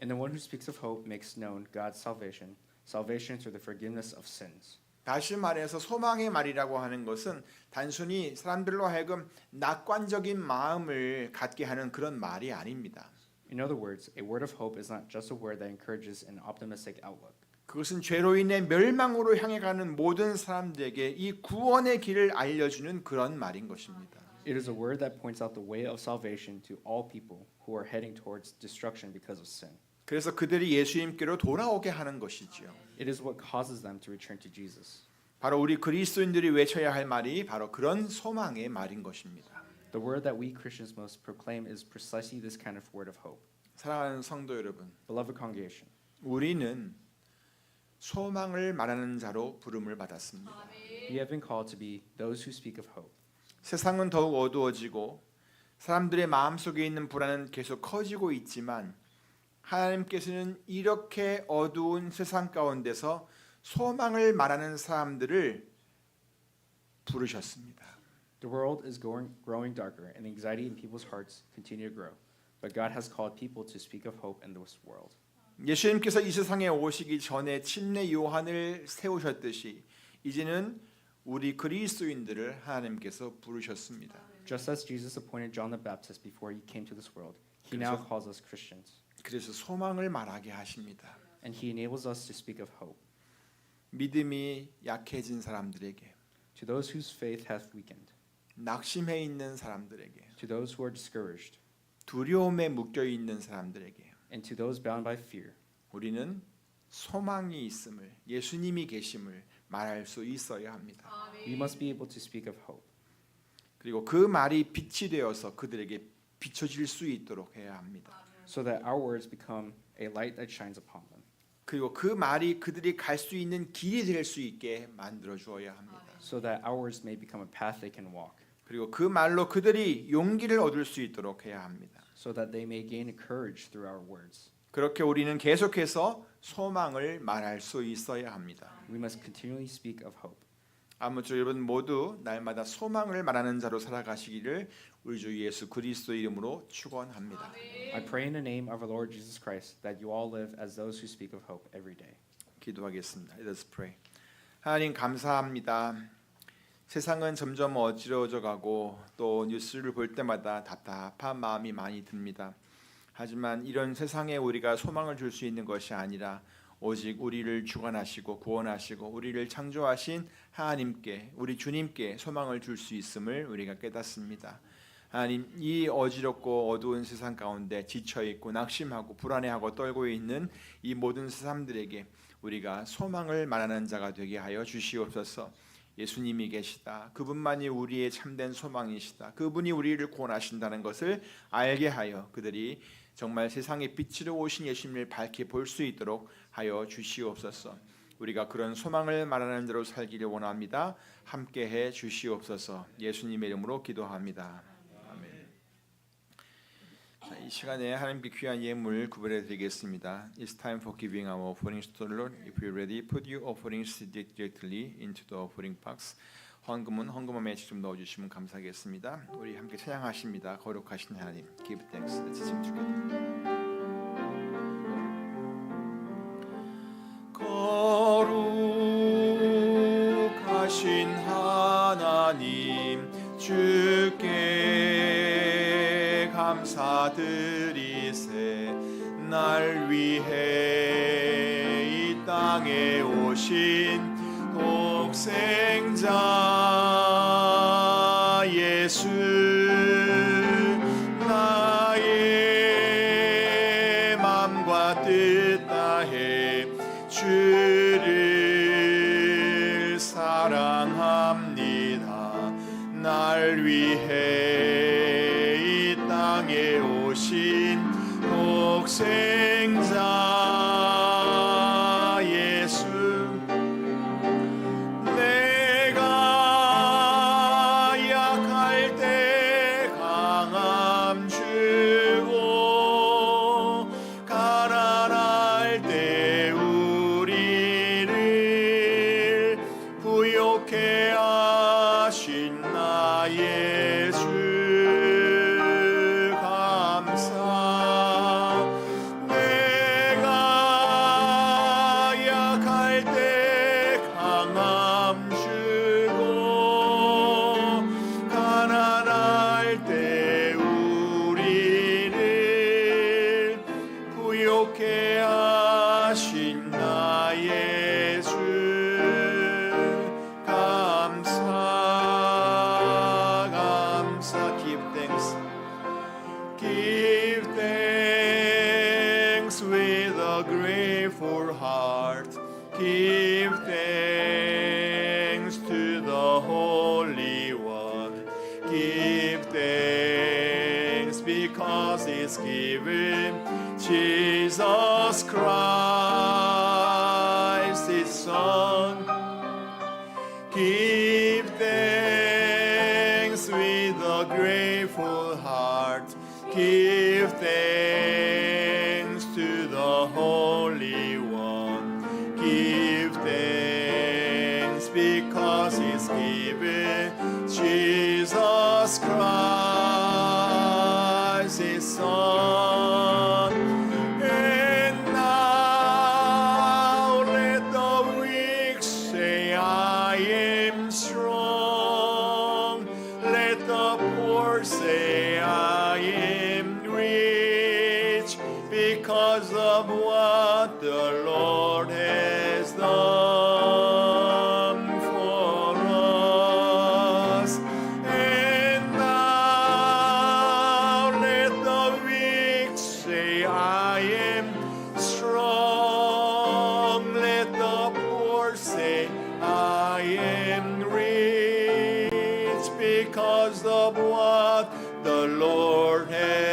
And the one who speaks of hope makes known God's salvation, salvation through the forgiveness of sins.
다시 말해서 소망의 말이라고 하는 것은 단순히 사람들로 하여금 낙관적인 마음을 갖게 하는 그런 말이 아닙니다.
In other words, a word of hope is not just a word that encourages an optimistic outlook.
그것은 죄로 인해 멸망으로 향해 가는 모든 사람들에게 이 구원의 길을 알려주는 그런 말인 것입니다.
It is a word that points out the way of salvation to all people who are heading towards destruction because of sin.
그래서 그들이 예수님께로 돌아오게 하는 것이지요.
It is what causes them to return to Jesus.
바로 우리 그리스도인들이 외쳐야 할 말이 바로 그런 소망의 말인 것입니다.
The word that we Christians must proclaim is precisely this kind of word of hope.
사랑하는 성도 여러분,
Beloved congregation,
우리는 소망을 말하는 자로 부름을 받았습니다.
we have been called to be those who speak of hope.
세상은 더욱 어두워지고 사람들의 마음속에 있는 불안은 계속 커지고 있지만 하나님께서는 이렇게 어두운 세상 가운데서 소망을 말하는 사람들을 부르셨습니다.
The world is growing darker, and the anxiety in people's hearts continue to grow. But God has called people to speak of hope in this world.
예수님께서 이 세상에 오시기 전에 침례 요한을 세우셨듯이 이제는 우리 그리스도인들을 하나님께서 부르셨습니다.
Just as Jesus appointed John the Baptist before he came to this world, he now calls us Christians,
그래서 소망을 말하게 하십니다.
and he enables us to speak of hope.
믿음이 약해진 사람들에게,
To those whose faith hath weakened,
낙심해 있는 사람들에게,
to those who are discouraged,
두려움에 묶여 있는 사람들에게
and to those bound by fear,
우리는 소망이 있음을, 예수님이 계심을 말할 수 있어야 합니다.
we must be able to speak of hope.
그리고 그 말이 빛이 되어서 그들에게 비춰질 수 있도록 해야 합니다.
So that our words become a light that shines upon them.
그리고 그 말이 그들이 갈 수 있는 길이 될 수 있게 만들어 주어야 합니다.
So that our words may become a path they can walk.
그리고 그 말로 그들이 용기를 얻을 수 있도록 해야 합니다.
So that they may gain courage through our words.
그렇게 우리는 계속해서 소망을 말할 수 있어야 합니다.
We must continually speak of hope.
아무쪼록 여러분 모두 날마다 소망을 말하는 자로 살아가시기를 우리 주 예수 그리스도 이름으로 축원합니다.
I pray in the name of our Lord Jesus Christ that you all live as those who speak of hope every day.
기도하겠습니다. Let us pray. 하나님 감사합니다. 세상은 점점 어지러워져 가고 또 뉴스를 볼 때마다 답답한 마음이 많이 듭니다. 하지만 이런 세상에 우리가 소망을 줄 수 있는 것이 아니라 오직 우리를 주관하시고 구원하시고 우리를 창조하신 하나님께 우리 주님께 소망을 줄 수 있음을 우리가 깨닫습니다. 하나님, 이 어지럽고 어두운 세상 가운데 지쳐 있고 낙심하고 불안해하고 떨고 있는 이 모든 사람들에게 우리가 소망을 말하는 자가 되게 하여 주시옵소서. 예수님이 계시다. 그분만이 우리의 참된 소망이시다. 그분이 우리를 구원하신다는 것을 알게 하여 그들이 정말 세상의 빛으로 오신 예수님을 밝히 볼 수 있도록 하여 주시옵소서. 우리가 그런 소망을 말하는 대로 살기를 원합니다. 함께해 주시옵소서. 예수님의 이름으로 기도합니다. 아멘. 자, 이 시간에 하나님께 귀한 예물 구별해 드리겠습니다. It's time for giving our offerings to the Lord. If you're ready, put your offerings directly into the offering box. 헌금은 헌금함에 직접 넣어주시면 감사하겠습니다. 우리 함께 찬양하십니다. 거룩하신 하나님, Give thanks. Let's sing together. 거룩하신 하나님, 주께 감사드리세. 날 위해 이 땅에 오신 독생자 예수, 나의 맘과 뜻 다해 주를 사랑합니다. 날 위해 이 땅에 오신 독생자 예수, 내가 약할 때 강함 주고 가난할 때 우리를 부욕해 하신 나 예수 감사. 내가 약할 때 강함 주고 가난할 때 우리를 부욕해 하신 나 예수 감사. Give thanks. Give thanks with a grateful heart. Give thanks to the Holy One. Give thanks because it's given Jesus Christ, His Son. Give thanks with a grateful heart. Give thanks to the Holy One. Give thanks because
us is given, Jesus Christ, His Son. And now let the weak say, I am strong. Let the poor say, I am rich, because of what the Lord has done for us. And now let the weak say, I am strong. Let the poor say, I am rich, because of what the Lord has